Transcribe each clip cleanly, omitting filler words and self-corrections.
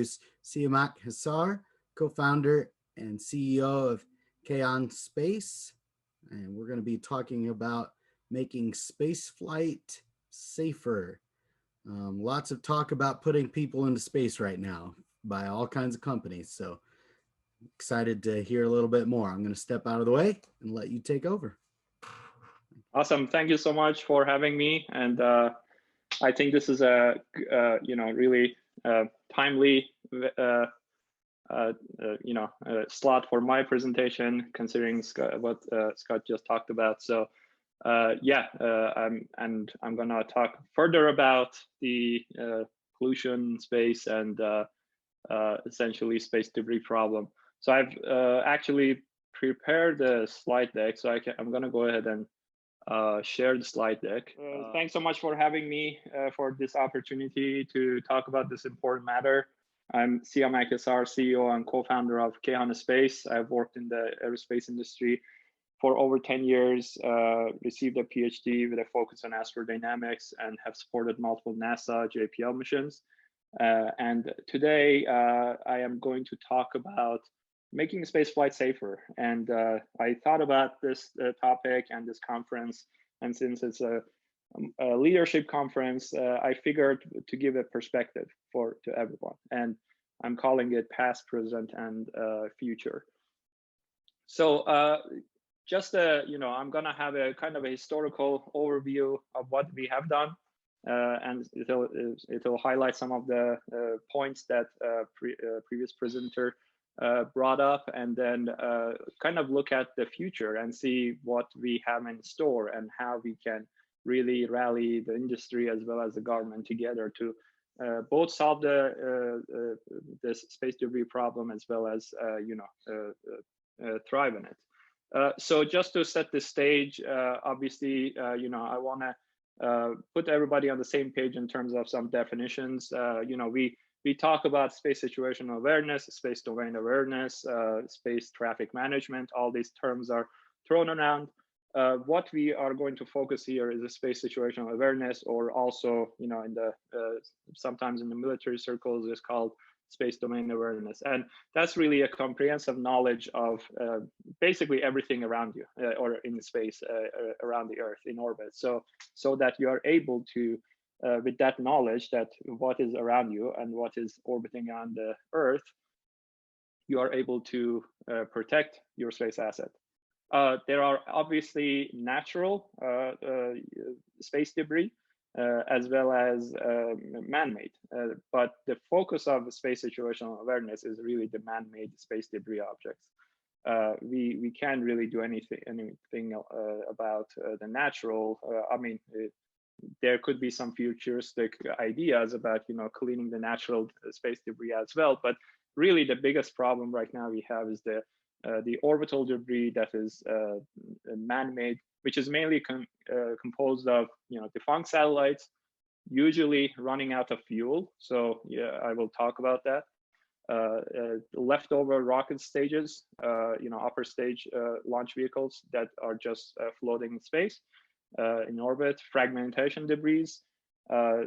introduce Siamak Hesar, co-founder and CEO of Kayhan Space. And we're going to be talking about making spaceflight safer. Lots of talk about putting people into space right now by all kinds of companies. So excited to hear a little bit more. I'm going to step out of the way and let you take over. Awesome. Thank you so much for having me. And I think this is a really timely slot for my presentation, considering what Scott just talked about. So I'm gonna talk further about the pollution space and essentially space debris problem. So I've actually prepared the slide deck, so I'm gonna go ahead and share the slide deck. Thanks so much for having me for this opportunity to talk about this important matter. I'm Siamak Hesar, CEO and co-founder of Kayhan Space. I've worked in the aerospace industry for over 10 years, received a PhD with a focus on astrodynamics, and have supported multiple NASA JPL missions. And today I am going to talk about making spaceflight safer. And I thought about this topic and this conference, and since it's a leadership conference, I figured to give a perspective to everyone. And I'm calling it past, present, and future. So I'm gonna have a kind of a historical overview of what we have done, and it'll highlight some of the points that previous presenter brought up, and then kind of look at the future and see what we have in store and how we can really rally the industry as well as the government together to both solve this space debris problem as well as thrive in it. So just to set the stage, obviously, I want to put everybody on the same page in terms of some definitions. We talk about space situational awareness, space domain awareness, space traffic management. All these terms are thrown around. What we are going to focus here is a space situational awareness, or also, in the sometimes in the military circles, is called space domain awareness. And that's really a comprehensive knowledge of basically everything around you or in space around the Earth in orbit. So that you are able to, with that knowledge that what is around you and what is orbiting on the Earth, you are able to protect your space asset. There are obviously natural space debris as well as man-made, but the focus of space situational awareness is really the man-made space debris objects. We can't really do anything about the natural. There could be some futuristic ideas about cleaning the natural space debris as well, but really the biggest problem right now we have is the orbital debris that is man-made, which is mainly composed of defunct satellites, usually running out of fuel. So yeah, I will talk about that. Leftover rocket stages, upper stage launch vehicles that are just floating in space in orbit, fragmentation debris,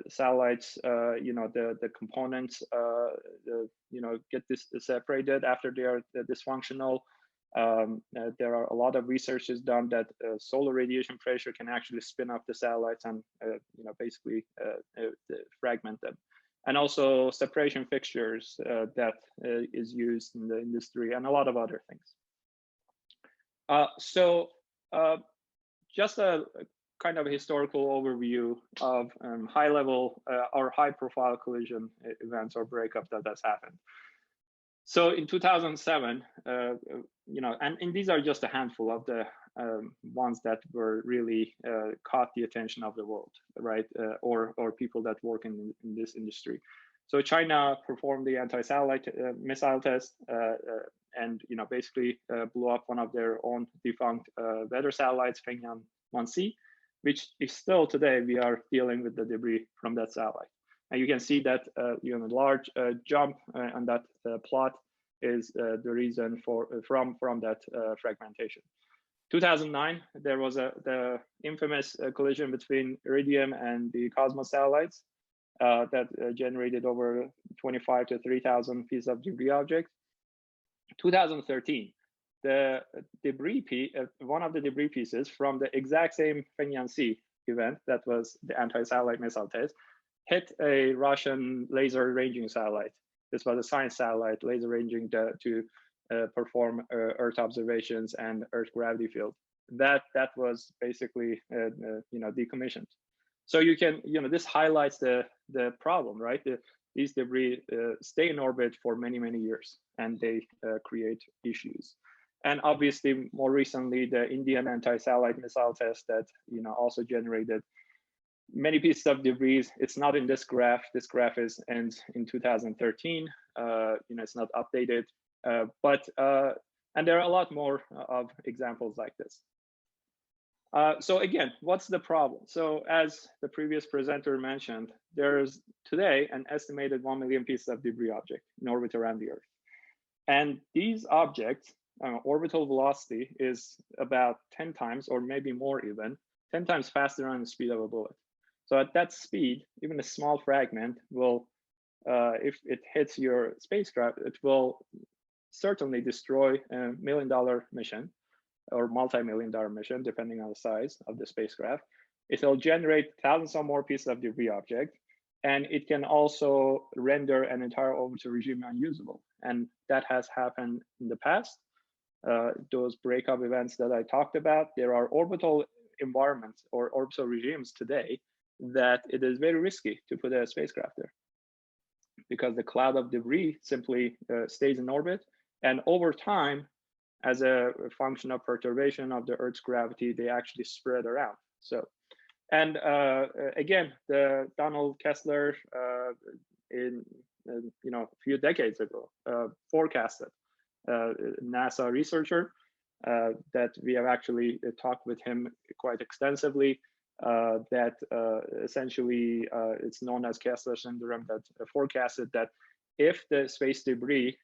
satellites, the components, get separated after they are dysfunctional. There are a lot of research is done that solar radiation pressure can actually spin up the satellites and basically fragment them. And also separation fixtures that is used in the industry, and a lot of other things. Just a kind of a historical overview of high-level or high-profile collision events or breakup that has happened. So in 2007, and these are just a handful of the ones that were really caught the attention of the world, right? Or people that work in this industry. So China performed the anti-satellite missile test and basically blew up one of their own defunct weather satellites, Pengyan 1C, which is still today we are dealing with the debris from that satellite. And you can see that a large jump on that plot is the reason from that fragmentation. 2009, there was the infamous collision between Iridium and the Cosmos satellites. that generated over 25 to 3,000 pieces of debris objects. 2013, the debris piece, one of the debris pieces from the exact same Fenyang Sea event, that was the anti-satellite missile test, hit a Russian laser ranging satellite. This was a science satellite, laser ranging to perform Earth observations and Earth gravity field. That was basically decommissioned. So you can, this highlights the problem, right? These debris stay in orbit for many, many years, and they create issues. And obviously, more recently, the Indian anti-satellite missile test that also generated many pieces of debris. It's not in this graph. This graph ends in 2013. It's not updated, and there are a lot more of examples like this. So again, what's the problem? So as the previous presenter mentioned, there's today an estimated 1 million pieces of debris object in orbit around the Earth. And these objects, orbital velocity is about 10 times, or maybe more even, 10 times faster than the speed of a bullet. So at that speed, even a small fragment will, if it hits your spacecraft, it will certainly destroy a $1 million mission or multi-million-dollar mission, depending on the size of the spacecraft. It will generate thousands of more pieces of debris object, and it can also render an entire orbital regime unusable. And that has happened in the past. Those breakup events that I talked about, there are orbital environments or orbital regimes today that it is very risky to put a spacecraft there, because the cloud of debris simply stays in orbit, and over time, as a function of perturbation of the Earth's gravity, they actually spread around. So, and again, the Donald Kessler in a few decades ago forecasted, NASA researcher that we have actually talked with him quite extensively, that essentially it's known as Kessler syndrome, that forecasted that if the space debris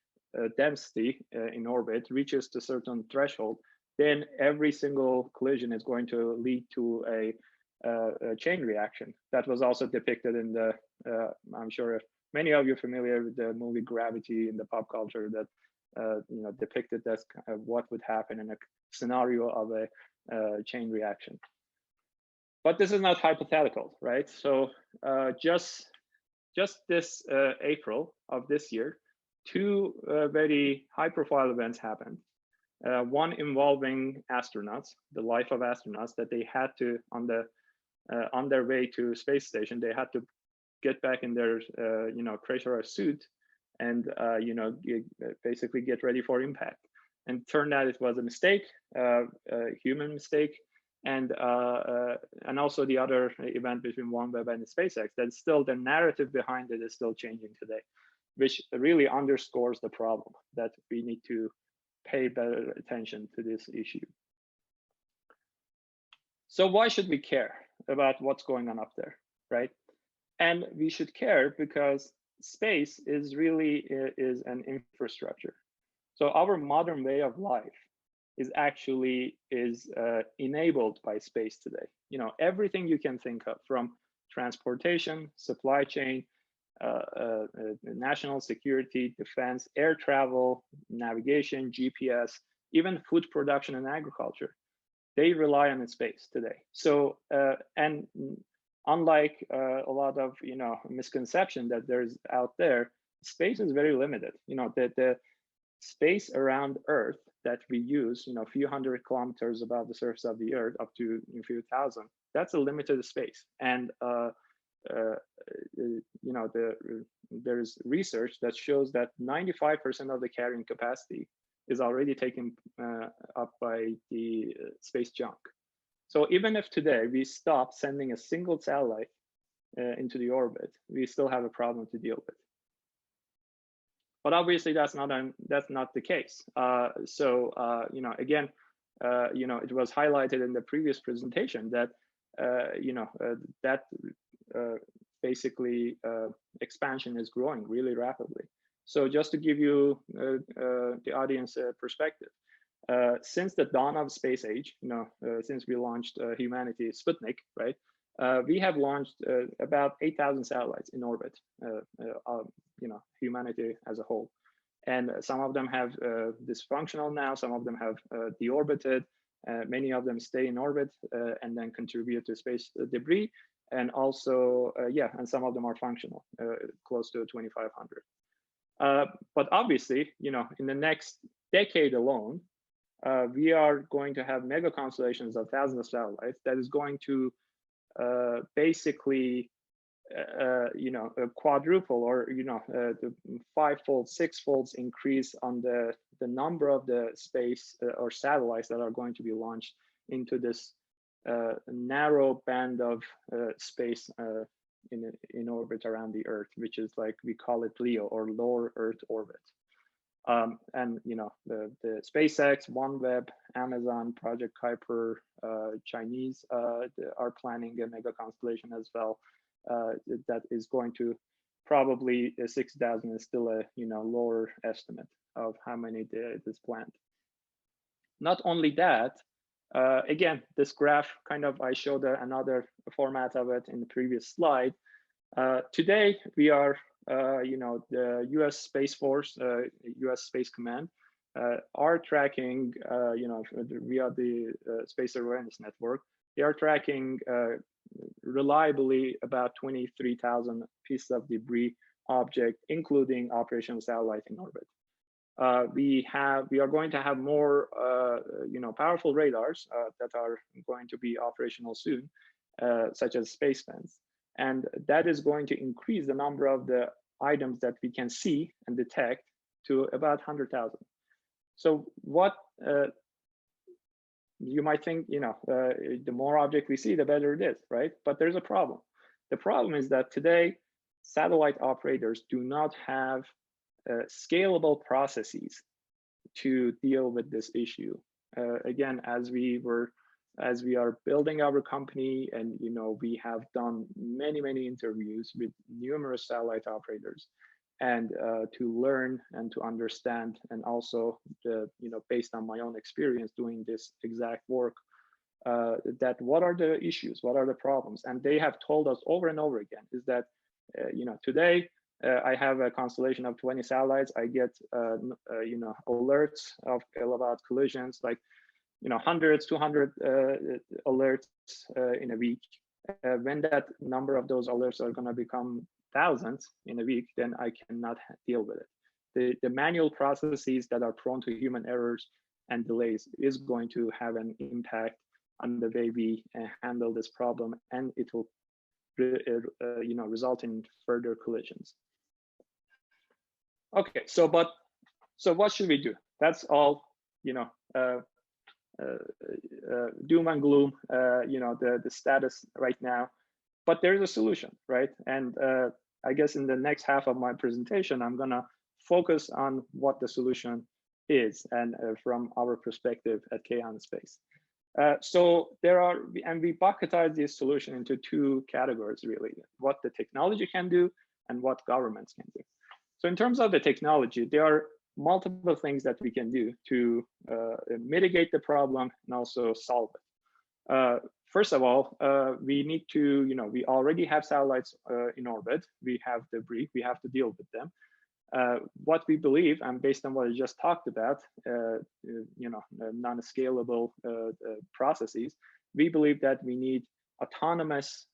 density in orbit reaches a certain threshold, then every single collision is going to lead to a chain reaction. That was also depicted in the, I'm sure many of you are familiar with the movie Gravity in the pop culture, that depicted that's what would happen in a scenario of a chain reaction. But this is not hypothetical, right? So just this April of this year, two very high-profile events happened. One involving astronauts, the life of astronauts, that they had to, on their way to space station, they had to get back in their pressurized suit and basically get ready for impact. And turned out it was a mistake, a human mistake, and also the other event between OneWeb and SpaceX. That still, the narrative behind it is still changing today, which really underscores the problem that we need to pay better attention to this issue. So why should we care about what's going on up there, right? And we should care because space is really is an infrastructure. So our modern way of life is actually enabled by space today. Everything you can think of, from transportation, supply chain, national security, defense, air travel, navigation, GPS, even food production and agriculture, they rely on space today. So, and unlike a lot of misconception that there's out there, space is very limited. The space around Earth that we use, a few hundred kilometers above the surface of the Earth, up to a few thousand, that's a limited space. And there's research that shows that 95% of the carrying capacity is already taken up by the space junk. So even if today we stop sending a single satellite into the orbit, we still have a problem to deal with. But obviously that's not the case. Again, it was highlighted in the previous presentation that basically expansion is growing really rapidly. So just to give you the audience perspective, since the dawn of space age, since we launched humanity Sputnik, right? we have launched about 8,000 satellites in orbit, humanity as a whole. And some of them have dysfunctional now, some of them have deorbited, many of them stay in orbit and then contribute to space debris. And also, and some of them are functional, close to 2,500. But obviously, in the next decade alone, we are going to have mega constellations of thousands of satellites that is going to basically, quadruple or, the fivefold, sixfold increase on the number of the space or satellites that are going to be launched into this narrow band of space in orbit around the Earth, which is like, we call it LEO, or lower Earth orbit. And the SpaceX, OneWeb, Amazon, Project Kuiper, Chinese are planning a mega constellation as well. That is going to probably 6,000 is still a lower estimate of how many is planned. Not only that, again, this graph I showed another format of it in the previous slide. Today we are the U.S. Space Force, U.S. Space Command, are tracking, via the Space Awareness Network, they are tracking reliably about 23,000 pieces of debris object, including operational satellite in orbit. We are going to have more, powerful radars that are going to be operational soon, such as space fence. And that is going to increase the number of the items that we can see and detect to about 100,000. So what you might think, the more object we see, the better it is, right? But there's a problem. The problem is that today, satellite operators do not have scalable processes to deal with this issue. Again, as we are building our company, and we have done many interviews with numerous satellite operators, and to learn and to understand, and also based on my own experience doing this exact work, that what are the issues, what are the problems, and they have told us over and over again is that today I have a constellation of 20 satellites. I get alerts about collisions, like hundreds, 200 alerts in a week. When that number of those alerts are going to become thousands in a week, then I cannot deal with it. The manual processes that are prone to human errors and delays is going to have an impact on the way we handle this problem, and it will result in further collisions. Okay, so what should we do? That's all doom and gloom, the status right now, but there's a solution, right? And I guess in the next half of my presentation, I'm gonna focus on what the solution is, and from our perspective at Kayhan Space. So we bucketize this solution into two categories, really: what the technology can do and what governments can do. So in terms of the technology, there are multiple things that we can do to mitigate the problem and also solve it. First of all, we need to, we already have satellites in orbit. We have debris, we have to deal with them. What we believe, and based on what I just talked about, non-scalable processes, we believe that we need autonomous,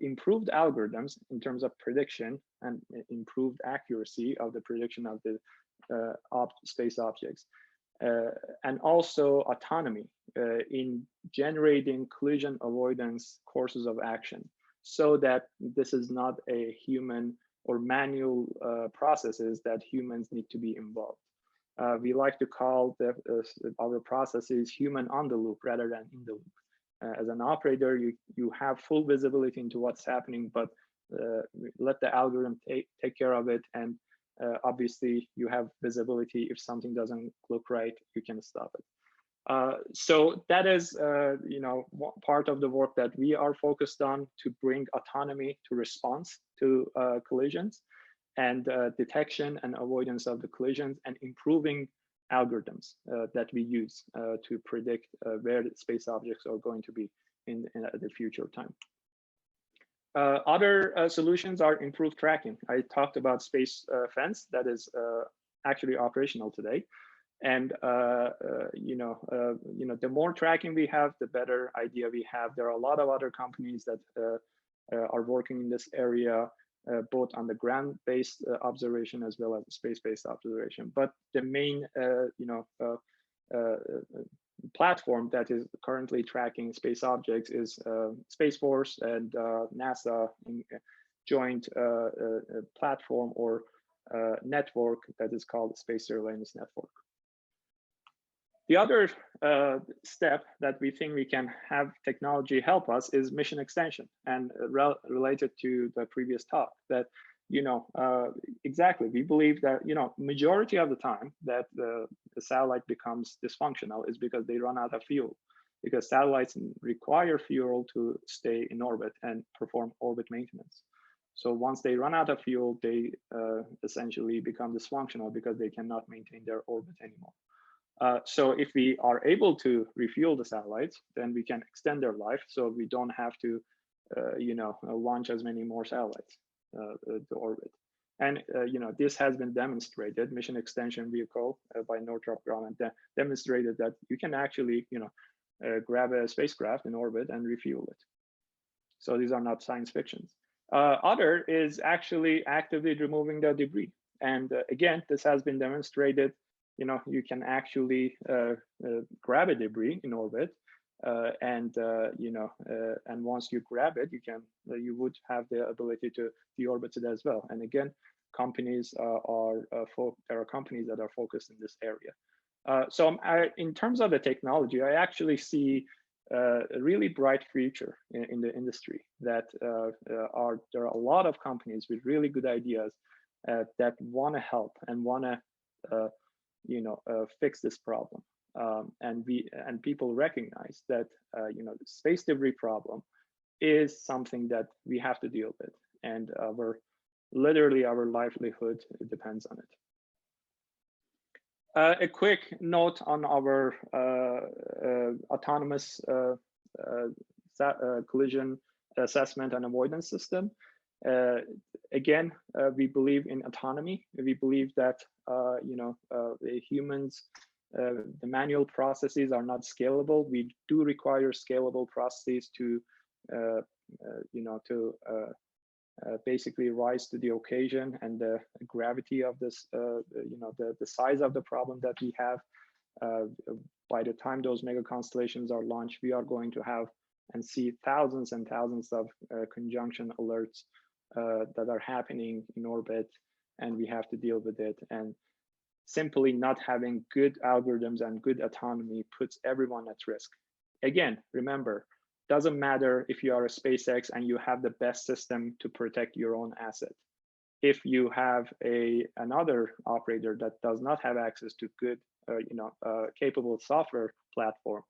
improved algorithms in terms of prediction and improved accuracy of the prediction of the space objects, and also autonomy in generating collision avoidance courses of action, so that this is not a human or manual processes that humans need to be involved. We like to call our processes human on the loop rather than in the loop. As an operator, you have full visibility into what's happening, but let the algorithm take care of it. And obviously, you have visibility. If something doesn't look right, you can stop it. So that is, part of the work that we are focused on, to bring autonomy to response to collisions, and detection and avoidance of the collisions, and improving algorithms that we use to predict where the space objects are going to be in the future time. Other solutions are improved tracking. I talked about space fence that is actually operational today. And the more tracking we have, the better idea we have. There are a lot of other companies that are working in this area, both on the ground-based observation as well as space-based observation. But the main, platform that is currently tracking space objects is Space Force and NASA in joint platform or network that is called Space Surveillance Network. The other step that we think we can have technology help us is mission extension, and related to the previous talk that, exactly, we believe that, majority of the time that the satellite becomes dysfunctional is because they run out of fuel, because satellites require fuel to stay in orbit and perform orbit maintenance. So once they run out of fuel, they essentially become dysfunctional because they cannot maintain their orbit anymore. So if we are able to refuel the satellites, then we can extend their life, so we don't have to, launch as many more satellites to orbit. And this has been demonstrated. Mission extension vehicle by Northrop Grumman demonstrated that you can actually, grab a spacecraft in orbit and refuel it. So these are not science fictions. Other is actually actively removing the debris. And again, this has been demonstrated. You can actually grab a debris in orbit, and once you grab it, you would have the ability to deorbit it as well. And again, there are companies that are focused in this area. So in terms of the technology, I actually see a really bright future in the industry. That there are a lot of companies with really good ideas that want to help and want to fix this problem, and people recognize that the space debris problem is something that we have to deal with, and literally our livelihood depends on it. A quick note on our autonomous collision assessment and avoidance system. Again, we believe in autonomy. We believe that the humans, the manual processes are not scalable. We do require scalable processes to basically rise to the occasion and the gravity of this, the size of the problem that we have. By the time those mega constellations are launched, we are going to have and see thousands and thousands of conjunction alerts that are happening in orbit, and we have to deal with it. And simply not having good algorithms and good autonomy puts everyone at risk. Again, remember, doesn't matter if you are a SpaceX and you have the best system to protect your own asset. If you have another operator that does not have access to good, capable software platform,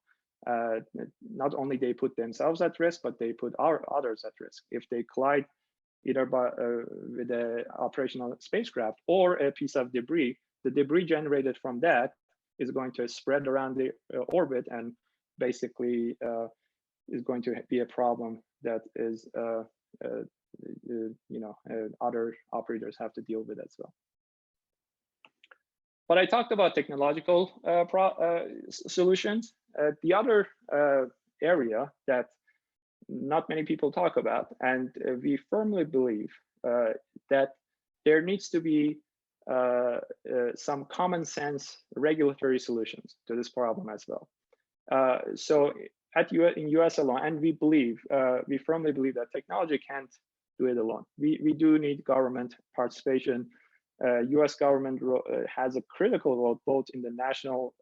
not only they put themselves at risk, but they put our others at risk. If they collide either with an operational spacecraft or a piece of debris, the debris generated from that is going to spread around the orbit, and basically is going to be a problem that is other operators have to deal with as well. But I talked about technological solutions. The other area that not many people talk about, and we firmly believe that there needs to be some common sense regulatory solutions to this problem as well. So in US alone, and we firmly believe that technology can't do it alone. We do need government participation. US government has a critical role both in the national,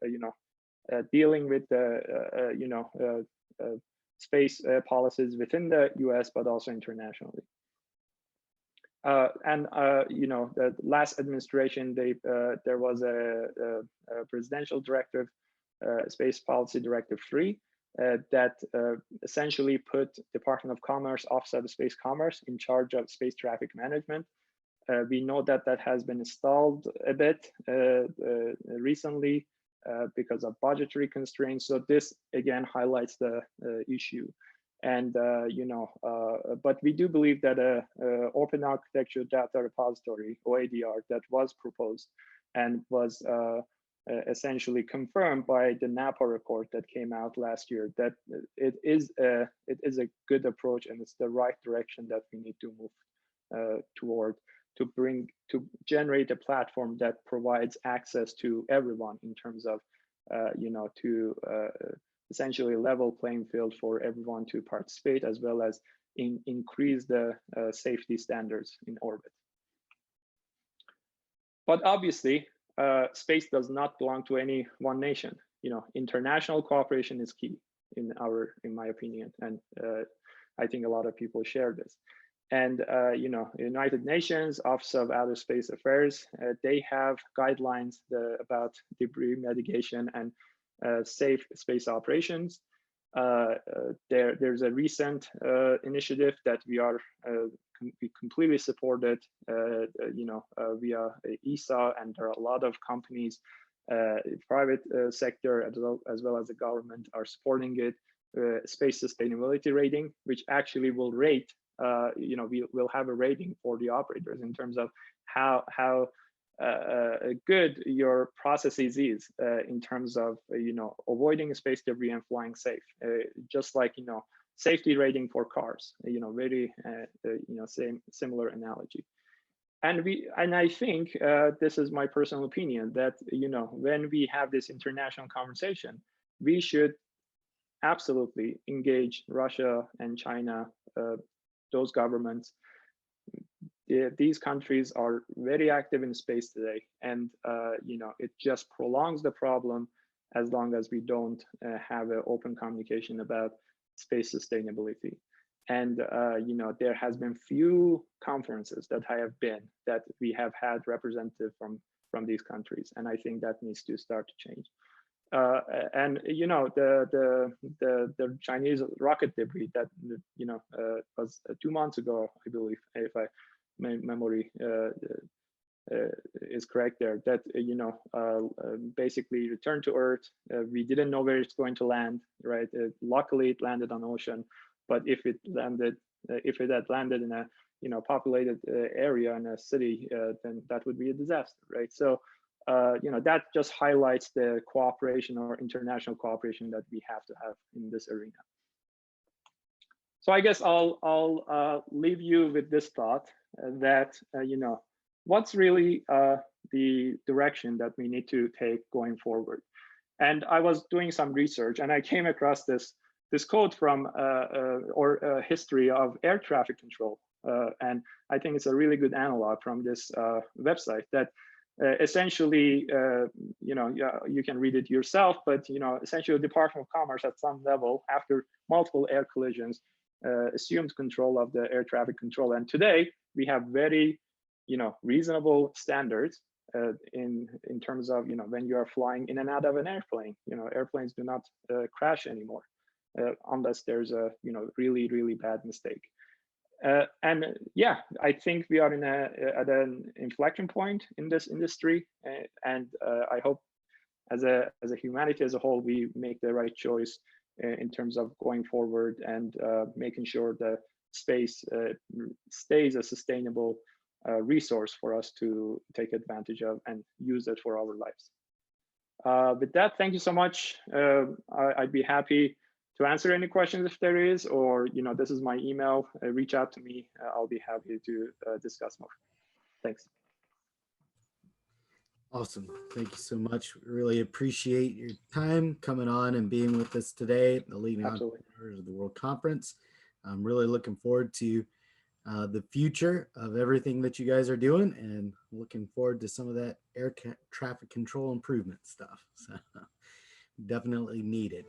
dealing with the space policies within the US, but also internationally. The last administration, there was a presidential directive, Space Policy Directive 3, that essentially put Department of Commerce, Office of Space Commerce, in charge of space traffic management. We know that has been stalled a bit recently because of budgetary constraints. So this again highlights the issue. And but we do believe that a open architecture data repository, OADR, that was proposed and was essentially confirmed by the NAPA report that came out last year, that it is a good approach, and it's the right direction that we need to move toward, to generate a platform that provides access to everyone in terms of to essentially level playing field for everyone to participate, as well as increase the safety standards in orbit. But obviously, space does not belong to any one nation. International cooperation is key in my opinion, and I think a lot of people share this. And United Nations Office of Outer Space Affairs, they have guidelines about debris mitigation and safe space operations. There's a recent initiative that we completely supported, via ESA, and there are a lot of companies, private sector as well as the government are supporting it. Space sustainability rating, which actually will rate, we'll have a rating for the operators in terms of how good your processes is in terms of avoiding space debris and flying safe, just like safety rating for cars, very similar analogy. And I think this is my personal opinion, that when we have this international conversation, we should absolutely engage Russia and China, those governments. These countries are very active in space today, and it just prolongs the problem as long as we don't have an open communication about space sustainability. And there has been few conferences that I have been that we have had representative from these countries, and I think that needs to start to change. And the Chinese rocket debris that was 2 months ago, I believe, if my memory is correct there, that basically returned to Earth. We didn't know where it's going to land, right? Luckily, it landed on ocean, but if it had landed in a populated area in a city, then that would be a disaster, right? So that just highlights the cooperation or international cooperation that we have to have in this arena. So I guess I'll leave you with this thought, that what's really the direction that we need to take going forward. And I was doing some research, and I came across this quote from history of air traffic control, and I think it's a really good analog from this website that. Essentially, you can read it yourself, but essentially, the Department of Commerce at some level, after multiple air collisions, assumed control of the air traffic control. And today, we have very, reasonable standards in terms of when you are flying in and out of an airplane. Airplanes do not crash anymore unless there's a really, really bad mistake. And yeah, I think we are at an inflection point in this industry, and I hope as a humanity as a whole, we make the right choice in terms of going forward and making sure that space stays a sustainable resource for us to take advantage of and use it for our lives. With that, thank you so much. I'd be happy to answer any questions if there is, or this is my email. Reach out to me. I'll be happy to discuss more. Thanks. Awesome. Thank you so much. We really appreciate your time coming on and being with us today at the Leading Entrepreneurs of the World Conference. I'm really looking forward to the future of everything that you guys are doing, and looking forward to some of that air traffic control improvement stuff. So definitely needed.